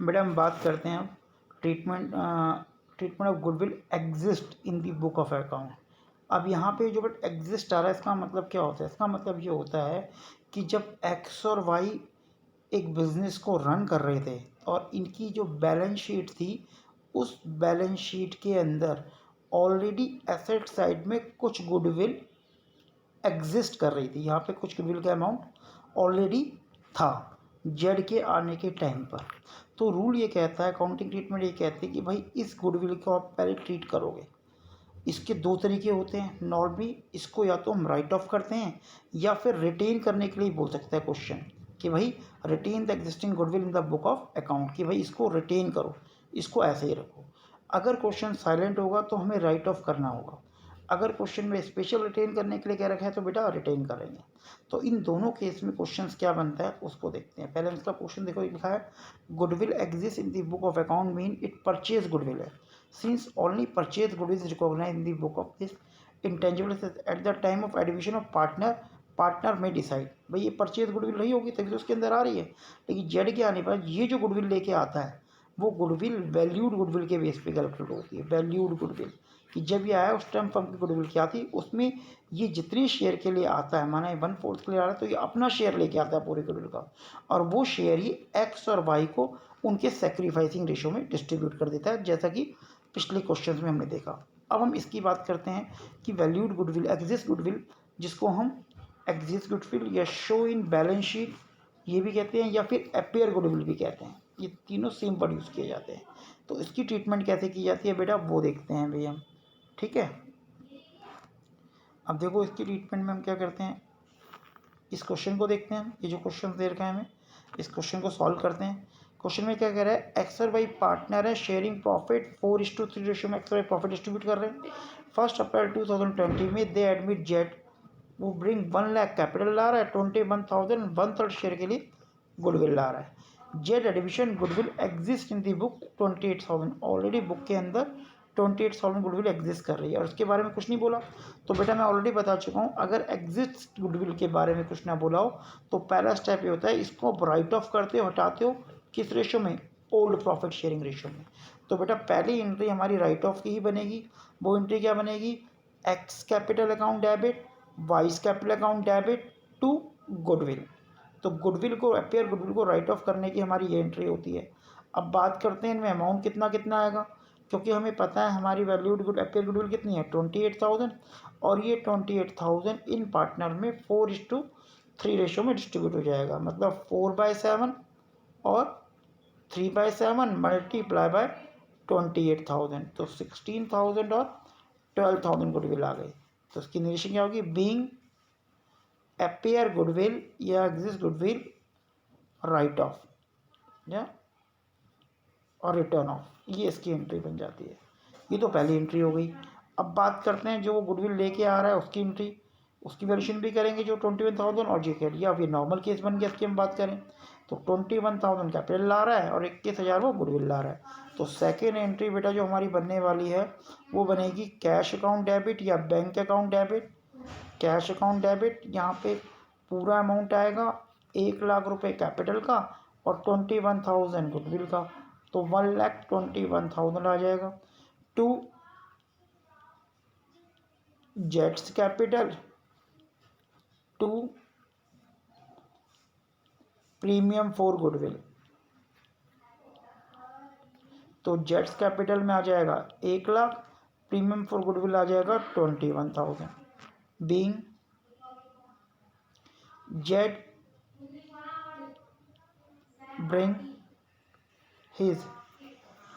बेटा हम बात करते हैं treatment treatment of goodwill exist in the book of account. अब यहाँ पे जो बट एग्जिस्ट आ रहा है इसका मतलब क्या होता है? इसका मतलब ये होता है कि जब एक्स और वाई एक बिजनेस को रन कर रहे थे और इनकी जो बैलेंस शीट थी उस बैलेंस शीट के अंदर ऑलरेडी एसेट साइड में कुछ गुडविल एग्जिस्ट कर रही थी। यहाँ पे कुछ गुडविल का अमाउंट ऑलरेडी था जेड के आने के टाइम पर। तो रूल ये कहता है, अकाउंटिंग ट्रीटमेंट ये कहती है कि भाई इस गुडविल को आप पहले ट्रीट करोगे। इसके दो तरीके होते हैं। नॉर्मली इसको या तो हम राइट ऑफ करते हैं या फिर रिटेन करने के लिए बोल सकता है क्वेश्चन कि भाई retain the existing goodwill in the book of account, कि भाई इसको रिटेन करो, इसको ऐसे ही रखो। अगर क्वेश्चन साइलेंट होगा तो हमें राइट ऑफ करना होगा। अगर क्वेश्चन में स्पेशल रिटेन करने के लिए कह रखा है तो बेटा रिटेन करेंगे। तो इन दोनों केस में क्वेश्चंस क्या बनता है उसको देखते हैं। पहले हम इसका क्वेश्चन देखो, लिखा है goodwill exist in the book of account mean it purchase goodwill है। Since only purchase goodwill is recognized in the book of this intangible assets at the time of addition of partner may decide। भाई ये purchase goodwill रही होगी तभी तो उसके अंदर आ रही है। लेकिन जेड के आने पर ये जो गुडविल लेके आता है वो गुडविल वैल्यूड गुडविल के बेस पे कैलकुलेट होती है। वैल्यूड गुडविल कि जब ये आया उस टाइम फर्म की गुडविल क्या थी, उसमें ये जितनी शेयर के लिए आता है, माना 1/4 के लिए आ रहा है तो ये अपना शेयर लेके आता है पूरे गुडविल का, और वो शेयर ही एक्स और वाई को उनके सेक्रीफाइसिंग रेशो में डिस्ट्रीब्यूट कर देता है, जैसा कि पिछले क्वेश्चन में हमने देखा। अब हम इसकी बात करते हैं कि वैल्यूड गुडविल, एग्जिस्ट गुडविल, जिसको हम एग्जिस्ट गुडविल या शो इन बैलेंस शीट ये भी कहते हैं या फिर अपीयर गुडविल भी कहते हैं। ये तीनों सेम वर्ड यूज़ किए जाते हैं। तो इसकी ट्रीटमेंट कैसे की जाती है बेटा वो देखते हैं भैया, ठीक है। अब देखो इसकी ट्रीटमेंट में हम क्या करते हैं, इस क्वेश्चन को देखते हैं। ये जो क्वेश्चन दे रखा है हमें, इस क्वेश्चन को सॉल्व करते हैं। क्वेश्चन में क्या कह रहा है, एक्स और वाई पार्टनर है, शेयरिंग प्रॉफिट 4:3 रेशियो में एक्स और वाई प्रॉफिट डिस्ट्रीब्यूट कर रहे हैं। 1 अप्रैल 2020 में दे एडमिट जेड, वो ब्रिंग 1 लाख कैपिटल ला रहा है, 21,000 1/3 शेयर के लिए गुडविल ला रहा है। Z addition goodwill exist in the book 28,000, already book के अंदर 28,000 गुडविल एग्जिस्ट कर रही है और उसके बारे में कुछ नहीं बोला। तो बेटा मैं ऑलरेडी बता चुका हूँ, अगर एग्जिस्ट गुडविल के बारे में कुछ ना बोला हो तो पहला स्टेप ये होता है इसको आप राइट ऑफ करते हो, हटाते हो, किस रेशो में, ओल्ड प्रॉफिट शेयरिंग रेशो में। तो बेटा पहली एंट्री हमारी राइट ऑफ की ही बनेगी। वो एंट्री क्या बनेगी, X capital account debit, Y's capital account debit to goodwill. तो गुडविल को, अपीयर गुडविल को राइट ऑफ करने की हमारी ये एंट्री होती है। अब बात करते हैं इनमें अमाउंट कितना कितना आएगा, क्योंकि हमें पता है हमारी वैल्यूड गुड अपीयर गुडविल कितनी है 28,000, और ये 28,000 इन पार्टनर में 4:3 रेशो में डिस्ट्रीब्यूट हो जाएगा। मतलब 4/7 और 3/7 मल्टीप्लाई बाय 28,000, तो 16,000 और 12,000 गुडविल आ गई। तो उसकी निगेशन क्या होगी, बीइंग अपीयर गुडविल या एग्जिस्ट गुडविल राइट ऑफ या और रिटर्न ऑफ, ये इसकी एंट्री बन जाती है। ये तो पहली एंट्री हो गई। अब बात करते हैं जो वो गुडविल लेके आ रहा है उसकी एंट्री, उसकी वैल्यूशन भी करेंगे जो 21,000 और जे के, या फिर नॉर्मल केस बन गया इसकी हम बात करें तो 21,000 कैपिटल ला रहा है और 21,000 वो गुडविल ला रहा है। तो सेकेंड एंट्री बेटा जो हमारी बनने वाली है वो बनेगी कैश अकाउंट डेबिट या bank account debit. Cash account debit, यहाँ पे पूरा अमाउंट आएगा 1 लाख रुपये कैपिटल का और 21,000 गुडविल का, तो 1,21,000 आ जाएगा। टू जेट्स capital to premium for goodwill, तो जेट्स कैपिटल में आ जाएगा 1 लाख, प्रीमियम फॉर गुडविल आ जाएगा 21,000। Being Z bring his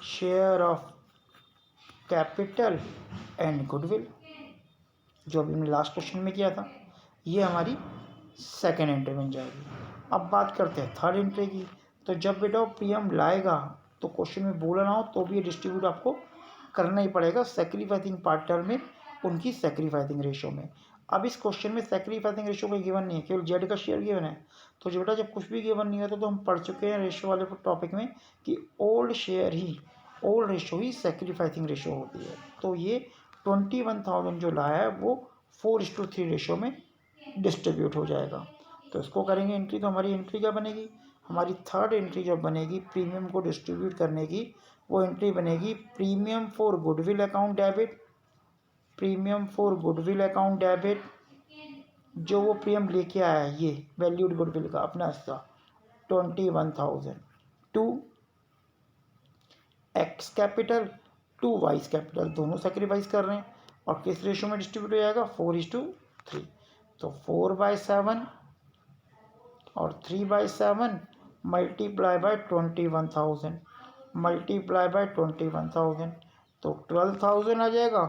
share of capital and goodwill, जो अभी हमने लास्ट क्वेश्चन में किया था, ये हमारी सेकेंड एंट्री बन जाएगी। अब बात करते हैं थर्ड एंट्री की। तो जब बेटा पीएम लाएगा तो क्वेश्चन में बोला ना हो तो भी ये डिस्ट्रीब्यूट आपको करना ही पड़ेगा सेक्रीफाइसिंग पार्टनर में, उनकी सेक्रीफाइसिंग रेशो में। अब इस क्वेश्चन में सेक्रीफाइसिंग रेशो कोई गिवन नहीं है, केवल जेड का शेयर गिवन है। तो जो बेटा जब कुछ भी गिवन नहीं होता तो हम पढ़ चुके हैं रेशो वाले टॉपिक में कि ओल्ड रेशो ही सेक्रीफाइसिंग रेशो होती है। तो ये 21,000 जो लाया है वो 4:3 रेशो में डिस्ट्रीब्यूट हो जाएगा। तो इसको करेंगे एंट्री, तो हमारी एंट्री क्या बनेगी, हमारी थर्ड एंट्री जो बनेगी प्रीमियम को डिस्ट्रीब्यूट करने की, वो एंट्री बनेगी premium for goodwill account debit, premium for goodwill account debit, जो वो प्रीमियम लेके आया है ये वैल्यूड गुडविल का अपना हिस्सा 21,000 to X capital to Y's capital, दोनों सेक्रीफाइस कर रहे हैं और किस रेशो में डिस्ट्रीब्यूट हो जाएगा 4:3। तो 4/7 और 3/7 मल्टीप्लाई बाय 21,000 मल्टीप्लाई बाय 21,000 तो 12,000 आ जाएगा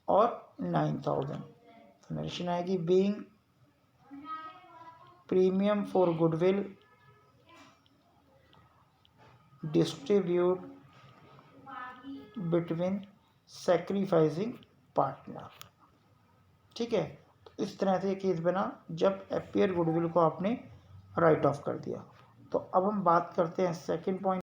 और 9,000 समेशन आएगी being premium for goodwill distribute between sacrificing partner. ठीक है, तो इस तरह से केस बना जब एपियर गुडविल को आपने राइट ऑफ कर दिया। तो अब हम बात करते हैं सेकंड पॉइंट